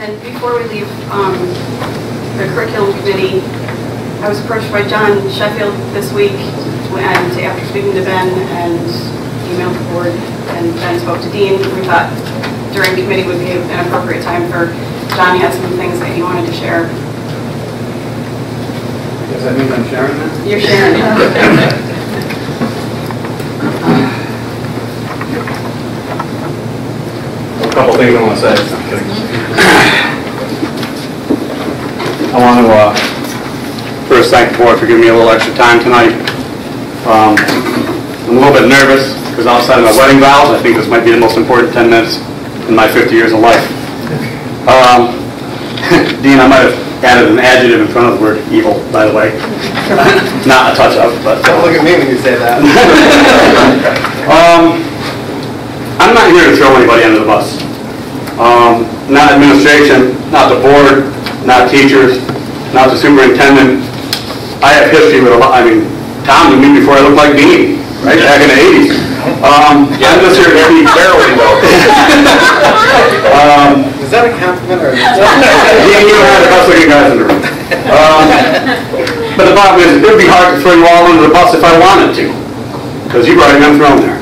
And before we leave the curriculum committee, I was approached by John Sheffield this week, and after speaking to Ben and emailed the board, and Ben spoke to Dean, we thought during committee would be an appropriate time for John. He had some things that he wanted to share. Does that mean I'm sharing that? You're sharing it. A couple things I want to say. I want to first thank the board for giving me a little extra time tonight. I'm a little bit nervous because outside of my wedding vows, I think this might be the most important 10 minutes in my 50 years of life. Dean, I might have added an adjective in front of the word evil, by the way. Not a touch of, but... Don't look at me when you say that. I'm not here to throw anybody under the bus. Not administration, not the board, not teachers, not the superintendent. I have history with a lot. I mean, Tom knew me before I looked like Dean, right back in the 80s. I'm just here to speak. Barely though. Is that a compliment or? Dean, you don't have the best looking guys in the room. But the bottom is, it would be hard to throw you all under the bus if I wanted to, because you've already been thrown there.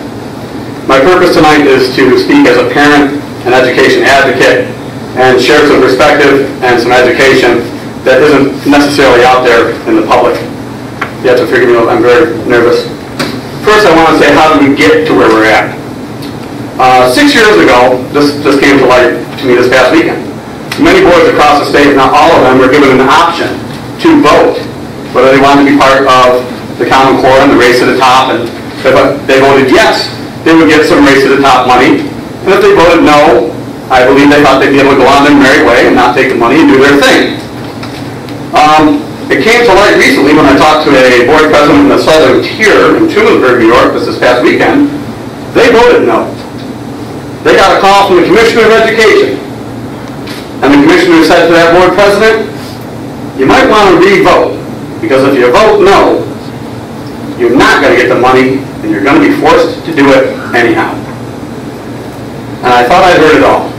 My purpose tonight is to speak as a parent, an education advocate, and share some perspective and some education that isn't necessarily out there in the public. You have to forgive me, I'm very nervous. First, I want to say, how did we get to where we're at? 6 years ago, this came to light to me this past weekend. Many boards across the state, not all of them, were given an option to vote whether they wanted to be part of the Common Core and the race to the top, and if they voted yes, they would get some race to the top money. And if they voted no, I believe they thought they'd be able to go on their merry way and not take the money and do their thing. It came to light recently when I talked to a board president in the southern tier in Trumansburg, New York, this past weekend. They voted no. They got a call from the Commissioner of Education. And the Commissioner said to that board president, you might want to re-vote, because if you vote no, you're not going to get the money and you're going to be forced to do it anyhow. And I thought I'd heard it all.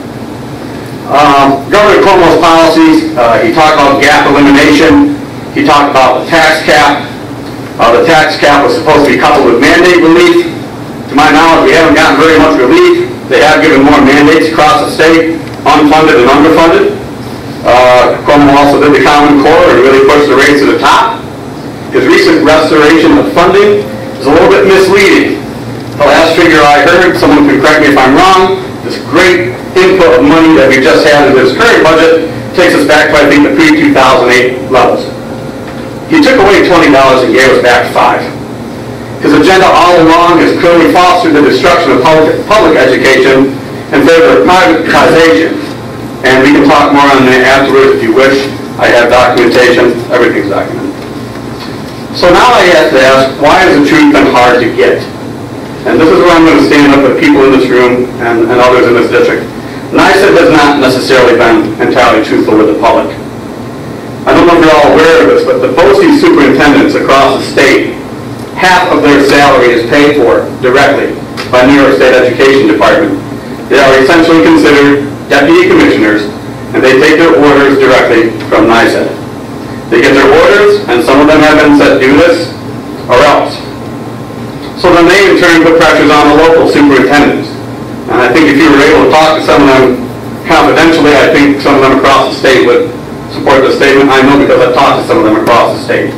Governor Cuomo's policies, he talked about gap elimination. He talked about the tax cap. The tax cap was supposed to be coupled with mandate relief. To my knowledge, we haven't gotten very much relief. They have given more mandates across the state, unfunded and underfunded. Cuomo also did the Common Core and really pushed the race to the top. His recent restoration of funding is a little bit misleading. The last figure I heard, someone can correct me if I'm wrong, this great input of money that we just had in this current budget takes us back to, I think, the pre-2008 levels. He took away $20 and gave us back $5. His agenda all along has clearly fostered the destruction of public education in favor of privatization. And we can talk more on that afterwards if you wish. I have documentation. Everything's documented. So now I have to ask, why has the truth been hard to get? And this is where I'm going to stand up with people in this room and others in this district. NYS has not necessarily been entirely truthful with the public. I don't know if you're all aware of this, but the BOE superintendents across the state, half of their salary is paid for directly by New York State Education Department. They are essentially considered deputy commissioners, and they take their orders directly from NYS. They get their orders, and some of them have been said, do this or else. So then they in turn put pressures on the local superintendents. And I think if you were able to talk to some of them confidentially, I think some of them across the state would support the statement. I know because I've talked to some of them across the state.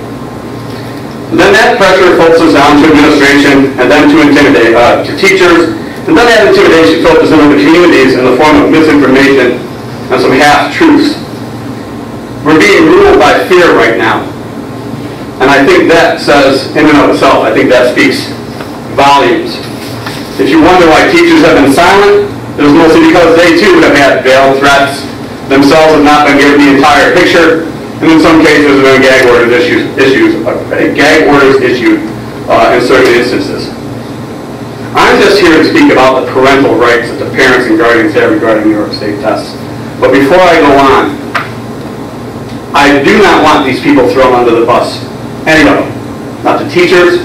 And then that pressure filters down to administration and then to teachers. And then that intimidation filters into the communities in the form of misinformation and some half-truths. We're being ruled by fear right now. And I think that says, in and of itself, I think that speaks volumes. If you wonder why teachers have been silent, it was mostly because they too have had veiled threats, themselves have not been given the entire picture, and in some cases there have been gag orders issued in certain instances. I'm just here to speak about the parental rights that the parents and guardians have regarding New York State tests. But before I go on, I do not want these people thrown under the bus. Any of them. Not the teachers,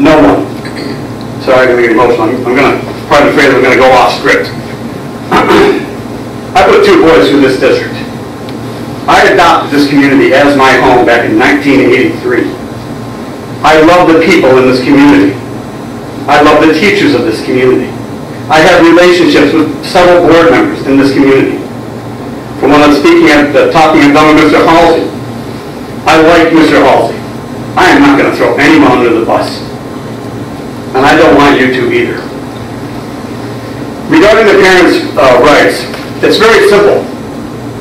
no one. Sorry, I'm going to get emotional. I'm going to, pardon the phrase, I'm going to go off script. I put 2 boys through this district. I adopted this community as my home back in 1983. I love the people in this community. I love the teachers of this community. I have relationships with several board members in this community. From when I'm speaking at talking about Mr. Halsey, I like Mr. Halsey. I am not going to throw anyone under the bus. And I don't want you to either. Regarding the parents' rights, it's very simple.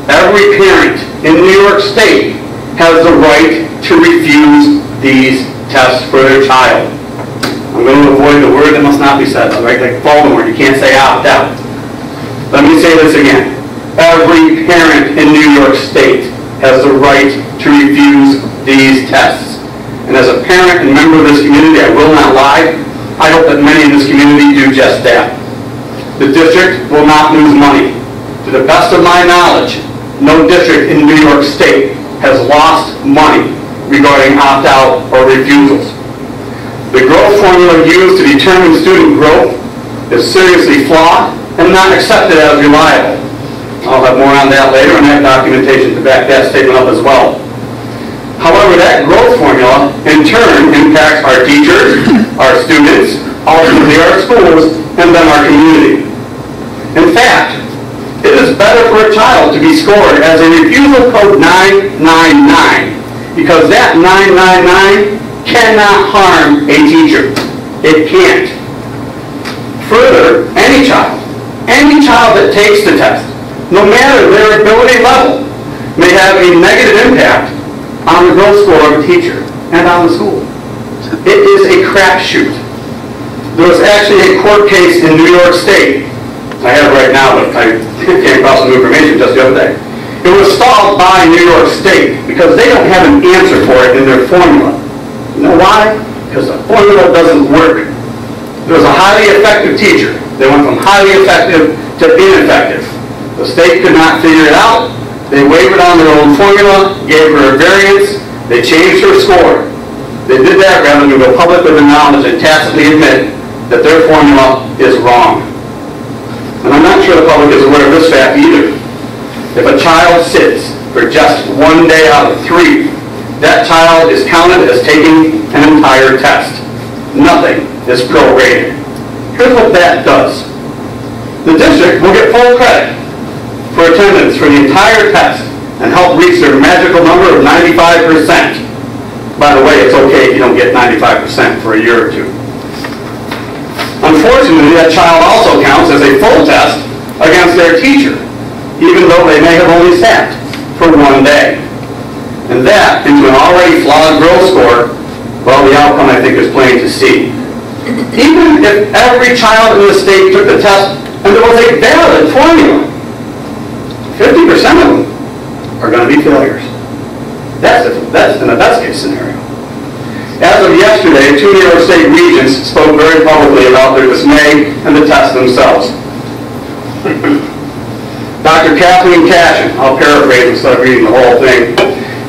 Every parent in New York State has the right to refuse these tests for their child. I'm going to avoid the word that must not be said, right? Like Voldemort, you can't say opt out. Let me say this again. Every parent in New York State has the right to refuse these tests. And as a parent and member of this community, I will not lie, I hope that many in this community do just that. The district will not lose money. To the best of my knowledge, no district in New York State has lost money regarding opt-out or refusals. The growth formula used to determine student growth is seriously flawed and not accepted as reliable. I'll have more on that later, and I have documentation to back that statement up as well. However, that growth formula, in turn, impacts our teachers, our students, ultimately our schools, and then our community. In fact, it is better for a child to be scored as a refusal code 999, because that 999 cannot harm a teacher. It can't. Further, any child that takes the test, no matter their ability level, may have a negative impact on the growth score of a teacher and on the school. It is a crapshoot. There was actually a court case in New York State. I have it right now, but I came across some information just the other day. It was stalled by New York State because they don't have an answer for it in their formula. You know why? Because the formula doesn't work. There was a highly effective teacher. They went from highly effective to ineffective. The state could not figure it out. They wavered on their own formula, gave her a variance, they changed her score. They did that rather than go public with the knowledge and tacitly admit that their formula is wrong. And I'm not sure the public is aware of this fact either. If a child sits for just 1 day out of 3, that child is counted as taking an entire test. Nothing is prorated. Here's what that does. The district will get full credit for attendance for the entire test and help reach their magical number of 95%. By the way, it's okay if you don't get 95% for a year or two. Unfortunately, that child also counts as a full test against their teacher, even though they may have only sat for 1 day. And that, into an already flawed growth score, well, the outcome, I think, is plain to see. Even if every child in the state took the test and there was a valid formula, 50% of them are going to be failures. That's in the best case scenario. As of yesterday, 2 New York State regents spoke very publicly about their dismay and the tests themselves. Dr. Kathleen Cashin, I'll paraphrase instead of reading the whole thing.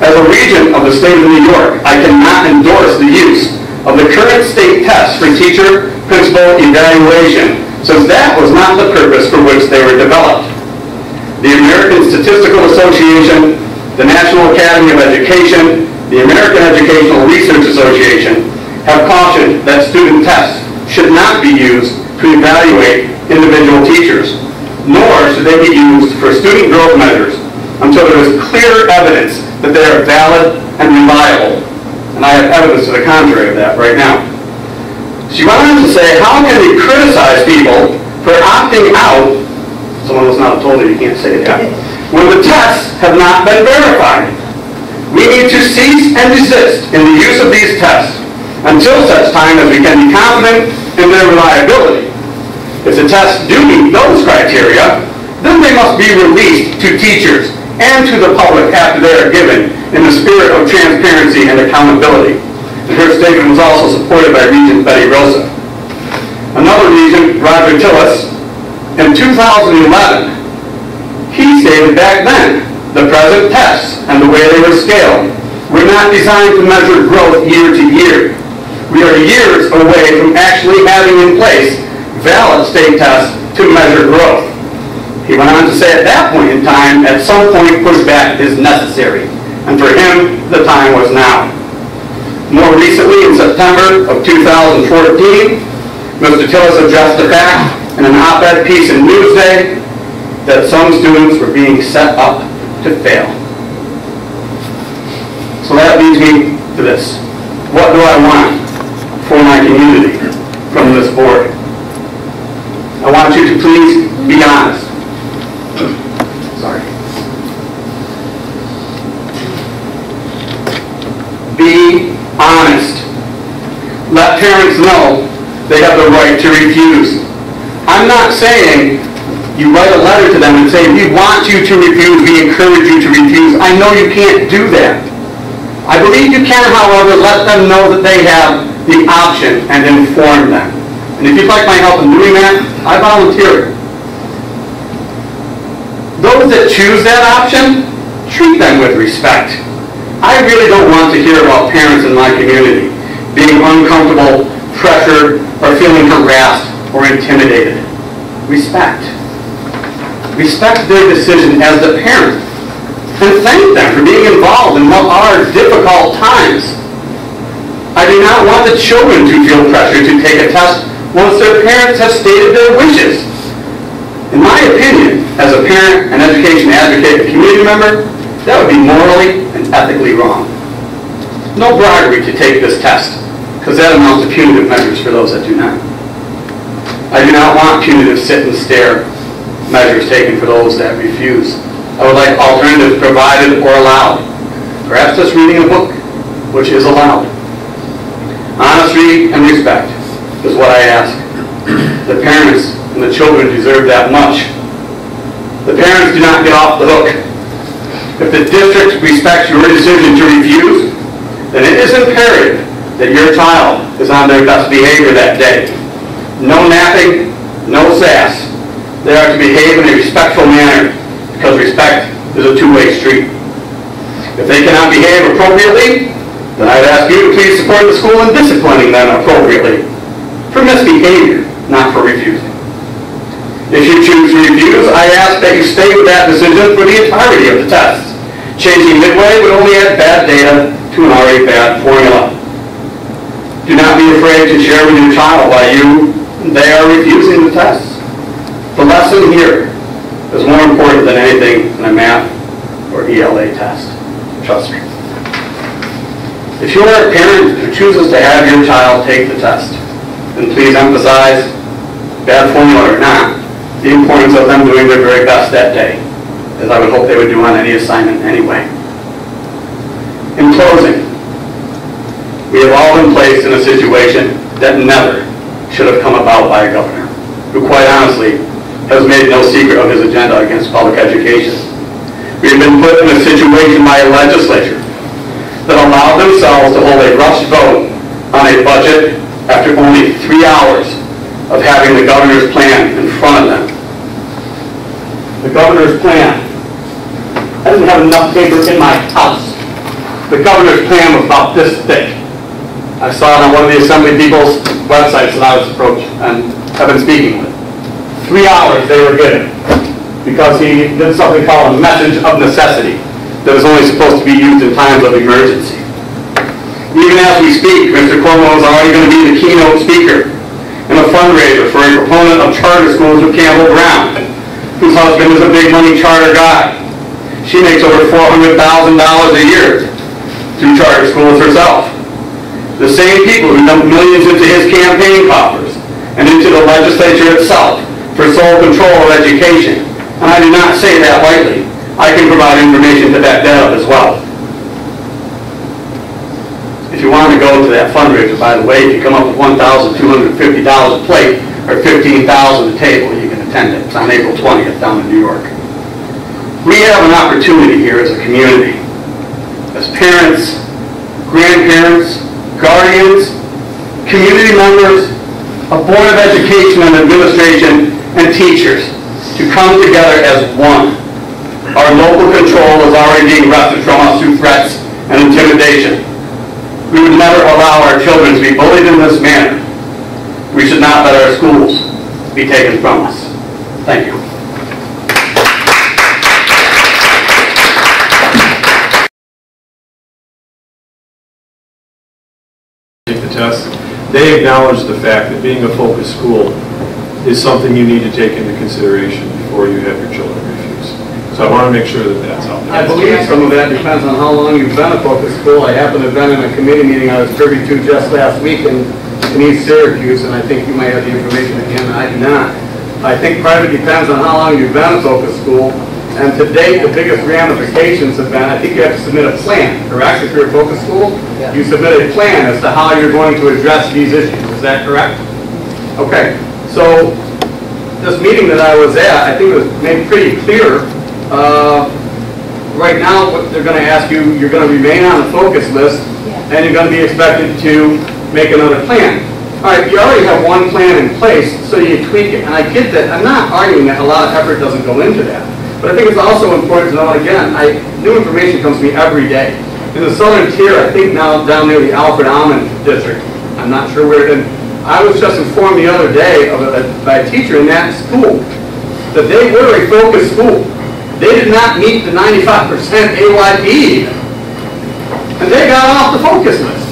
As a regent of the state of New York, I cannot endorse the use of the current state tests for teacher principal evaluation, since that was not the purpose for which they were developed. The American Statistical Association, the National Academy of Education, the American Educational Research Association have cautioned that student tests should not be used to evaluate individual teachers, nor should they be used for student growth measures until there is clear evidence that they are valid and reliable. And I have evidence to the contrary of that right now. She went on to say, how can we criticize people for opting out? Someone was not told that you can't say that. When the tests have not been verified. We need to cease and desist in the use of these tests until such time as we can be confident in their reliability. If the tests do meet those criteria, then they must be released to teachers and to the public after they are given in the spirit of transparency and accountability. And her statement was also supported by Regent Betty Rosa. Another regent, Roger Tillis, in 2011, he stated back then, the present tests and the way they were scaled were not designed to measure growth year to year. We are years away from actually having in place valid state tests to measure growth. He went on to say at that point in time, at some point pushback is necessary. And for him, the time was now. More recently, in September of 2014, Mr. Tillis addressed the fact in an op-ed piece in Newsday that some students were being set up to fail. So that leads me to this. What do I want for my community from this board? I want you to please be honest. Sorry. Be honest. Let parents know they have the right to refuse. I'm not saying you write a letter to them and say, we want you to refuse, we encourage you to refuse. I know you can't do that. I believe you can, however, let them know that they have the option and inform them. And if you'd like my help in doing that, I volunteer. Those that choose that option, treat them with respect. I really don't want to hear about parents in my community being uncomfortable, pressured, or feeling harassed or intimidated. Respect. Respect their decision as the parent, and thank them for being involved in what are difficult times. I do not want the children to feel pressure to take a test once their parents have stated their wishes. In my opinion, as a parent, an education advocate, and community member, that would be morally and ethically wrong. No bribery to take this test, because that amounts to punitive measures for those that do not. I do not want punitive sit and stare measures taken for those that refuse. I would like alternatives provided or allowed. Perhaps just reading a book, which is allowed. Honesty and respect is what I ask. The parents and the children deserve that much. The parents do not get off the hook. If the district respects your decision to refuse, then it is imperative that your child is on their best behavior that day. No napping, no sass. They are to behave in a respectful manner, because respect is a two-way street. If they cannot behave appropriately, then I'd ask you to please support the school in disciplining them appropriately for misbehavior, not for refusing. If you choose to refuse, I ask that you stay with that decision for the entirety of the test. Changing midway would only add bad data to an already bad formula. Do not be afraid to share with your child why they are refusing the test. The lesson here is more important than anything in a math or ELA test. Trust me. If you are a parent who chooses to have your child take the test, then please emphasize, bad formula or not, the importance of them doing their very best that day, as I would hope they would do on any assignment anyway. In closing, we have all been placed in a situation that never should have come about by a governor, who quite honestly has made no secret of his agenda against public education. We have been put in a situation by a legislature that allowed themselves to hold a rushed vote on a budget after only 3 hours of having the governor's plan in front of them. The governor's plan. I didn't have enough paper in my house. The governor's plan was about this thick. I saw it on one of the Assembly people's websites that I was approached and have been speaking with. 3 hours they were given because he did something called a message of necessity that is only supposed to be used in times of emergency. Even as we speak, Mr. Cuomo is already going to be the keynote speaker in a fundraiser for a proponent of charter schools with Campbell Brown, whose husband is a big money charter guy. She makes over $400,000 a year through charter schools herself. The same people who dump millions into his campaign coffers and into the legislature itself for sole control of education. And I do not say that lightly. I can provide information to back that up as well. If you want to go to that fundraiser, by the way, if you come up with $1,250 a plate or $15,000 a table, you can attend it. It's on April 20th down in New York. We have an opportunity here as a community, as parents, grandparents, guardians, community members, a Board of Education and Administration, and teachers to come together as one. Our local control is already being wrested from us through threats and intimidation. We would never allow our children to be bullied in this manner. We should not let our schools be taken from us. Thank you. tests, they acknowledge the fact that being a focused school is something you need to take into consideration before you have your children refuse. So I want to make sure that that's out there. I believe some of that depends on how long you've been a focus school. I happen to have been in a committee meeting I was privy to just last week in East Syracuse, and I think you might have the information again, and I do not. I think part of it depends on how long you've been a focus school, and to date, the biggest ramifications have been, I think you have to submit a plan, correct? If you're a focus school, you submit a plan as to how you're going to address these issues. Is that correct? Okay. So this meeting that I was at, I think it was made pretty clear. Right now, what they're going to ask you, you're going to remain on the focus list, and you're going to be expected to make another plan. All right, you already have one plan in place, so you tweak it. And I get that. I'm not arguing that a lot of effort doesn't go into that. But I think it's also important to know, again, new information comes to me every day. In the southern tier, I think now down near the Alfred Almond district, I'm not sure where it is. I was just informed the other day by a teacher in that school that they were a focused school. They did not meet the 95% AYP, and they got off the focus list.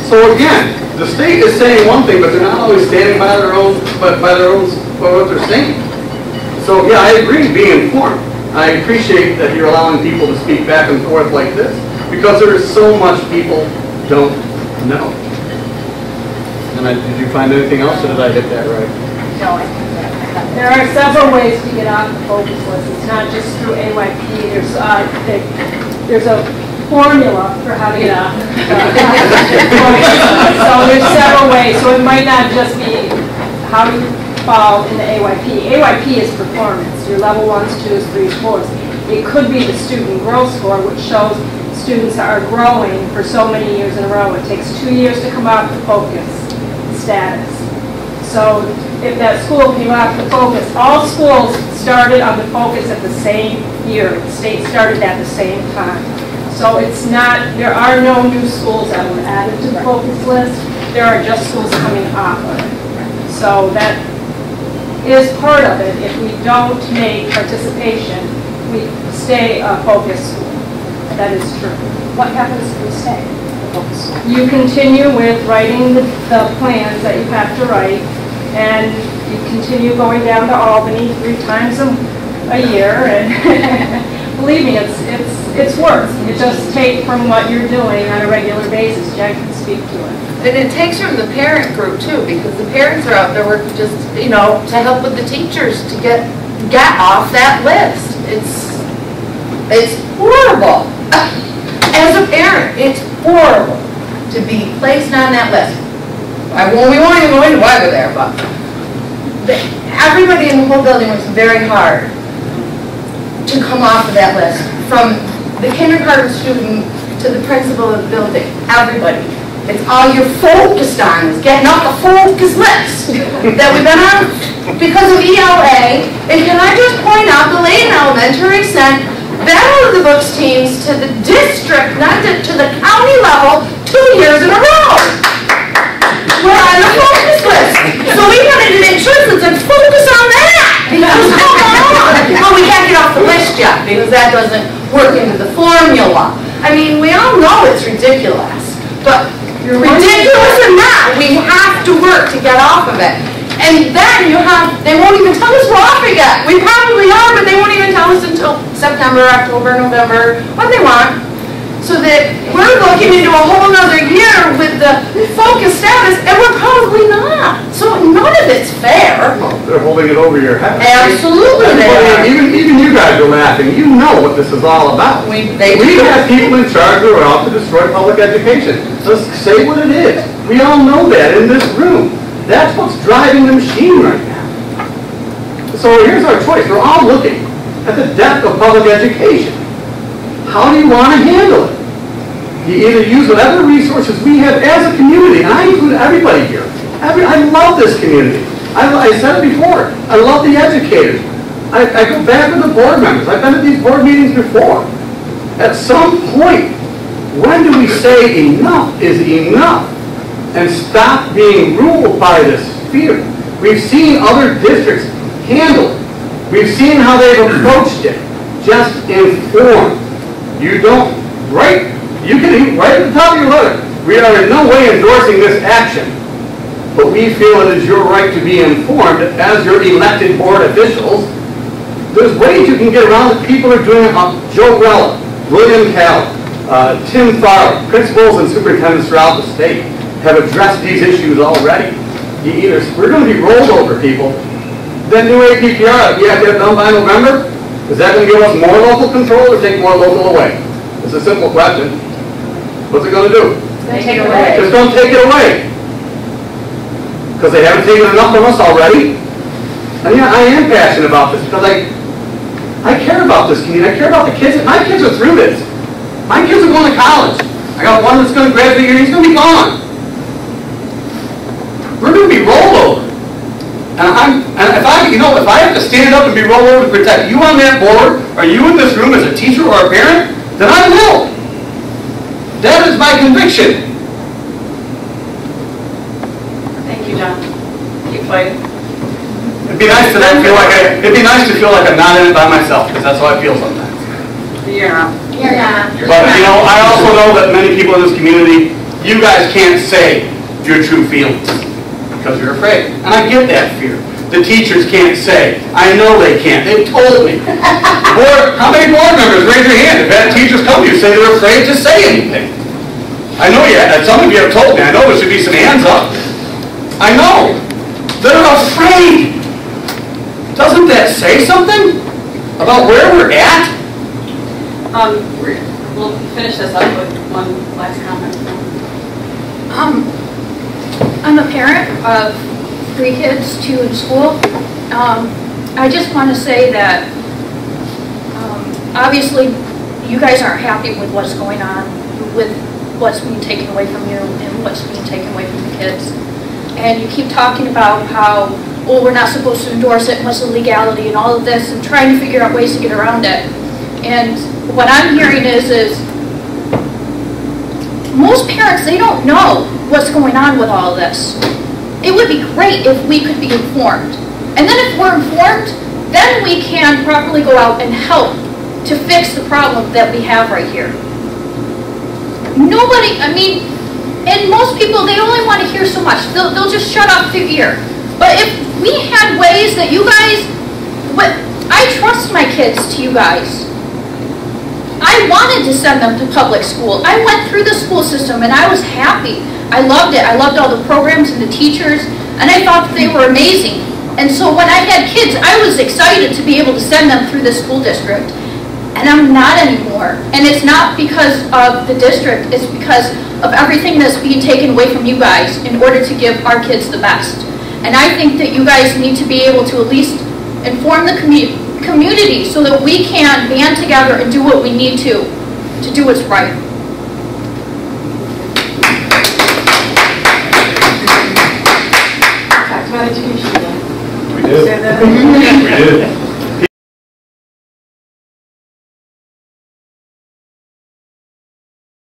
So again, the state is saying one thing, but they're not always standing by their own, by what they're saying. So yeah, I agree, being informed. I appreciate that you're allowing people to speak back and forth like this, because there is so much people don't know. And did you find anything else, or did I hit that right? No, I think that. There are several ways to get off the focus list. It's not just through AYP. There's a formula for how to get off. So there's several ways. So it might not just be how you fall in the AYP. AYP is performance. Your level 1s, 2s, 3s, 4s. It could be the student growth score, which shows students are growing for so many years in a row. It takes 2 years to come off the focus status. So if that school came off the focus, all schools started on the focus at the same year. The state started at the same time. So it's not, there are no new schools that were added to the focus list. There are just schools coming off of it. So that is part of it. If we don't make participation, we stay a focus school. That is true. What happens if we stay focus school? You continue with writing the plans that you have to write, and you continue going down to Albany 3 times a year, and believe me, it's work. It does take from what you're doing on a regular basis. Jack can speak to it. And it takes from the parent group too, because the parents are out there working just, to help with the teachers to get off that list. It's horrible. As a parent, it's horrible to be placed on that list. We won't even go into why we're there, but everybody in the whole building works very hard to come off of that list. From the kindergarten student to the principal of the building, everybody. It's all you're focused on is getting off the focus list that we've been on because of ELA. And can I just point out, the Layton Elementary sent Battle of the Books teams to the district, not to the county level, 2 years in a row. We're on the focus list. So we wanted to make sure that it's focus on that. Because come on. Well, we can't get off the list yet because that doesn't work into the formula. I mean, we all know it's ridiculous. But ridiculous or not, we have to work to get off of it. And then they won't even tell us we're off it yet. We probably are, but they won't even tell us until September, October, November, what they want. So that we're looking into a whole other year with the focus status, and we're probably not. So none of it's fair. Well, they're holding it over your head. Absolutely they are. Even you guys are laughing. You know what this is all about. We have people in charge who are out to destroy public education. Let's say what it is. We all know that in this room. That's what's driving the machine right now. So here's our choice. We're all looking at the death of public education. How do you want to handle it? You either use whatever resources we have as a community, and I include everybody here. I love this community. I said it before. I love the educators. I go back with the board members. I've been at these board meetings before. At some point, when do we say enough is enough and stop being ruled by this fear? We've seen other districts handle it. We've seen how they've approached it. Just inform. You don't write. You can write at the top of your letter. We are in no way endorsing this action, but we feel it is your right to be informed as your elected board officials. There's ways you can get around it. People are doing it. Joe Grella, William Cal, Tim Farr, principals and superintendents throughout the state have addressed these issues already. We're going to be rolled over, people. That new APPR, you have to have done by November. Is that going to give us more local control or take more local away? It's a simple question. What's it going to do? Take it away. Just don't take it away. Because they haven't taken enough from us already. And yeah, I am passionate about this because I care about this community. I care about the kids. My kids are through this. My kids are going to college. I got one that's going to graduate here. He's going to be gone. We're going to be rolled over. And if I have to stand up and be rolled over to protect you on that board, or you in this room as a teacher or a parent, then I will. That is my conviction. Thank you, John. Keep fighting. It'd be nice to feel like I'm not in it by myself, because that's how I feel sometimes. You're not. You're not. But I also know that many people in this community, you guys can't say your true feelings because you're afraid, and I get that fear. The teachers can't say. I know they can't. They've told me. How many board members, raise your hand, if bad teachers come to you, say they're afraid to say anything? I know you, some of you have told me. I know there should be some hands up. I know. They're afraid. Doesn't that say something about where we're at? We'll finish this up with one last comment. I'm a parent of 3 kids, 2 in school. I just want to say that obviously you guys aren't happy with what's going on, with what's being taken away from you and what's being taken away from the kids. And you keep talking about how, well, we're not supposed to endorse it, and what's the legality and all of this, and trying to figure out ways to get around it. And what I'm hearing is most parents, they don't know what's going on with all of this. It would be great if we could be informed. And then if we're informed, then we can properly go out and help to fix the problem that we have right here. Nobody, and most people, they only want to hear so much. They'll just shut off their ear. But if we had ways that you guys, I trust my kids to you guys. I wanted to send them to public school. I went through the school system and I was happy. I loved it. I loved all the programs and the teachers, and I thought that they were amazing. And so when I had kids, I was excited to be able to send them through the school district. And I'm not anymore. And it's not because of the district, it's because of everything that's being taken away from you guys in order to give our kids the best. And I think that you guys need to be able to at least inform the community so that we can band together and do what we need to do what's right. Talked about education again. We did. Say that. We did.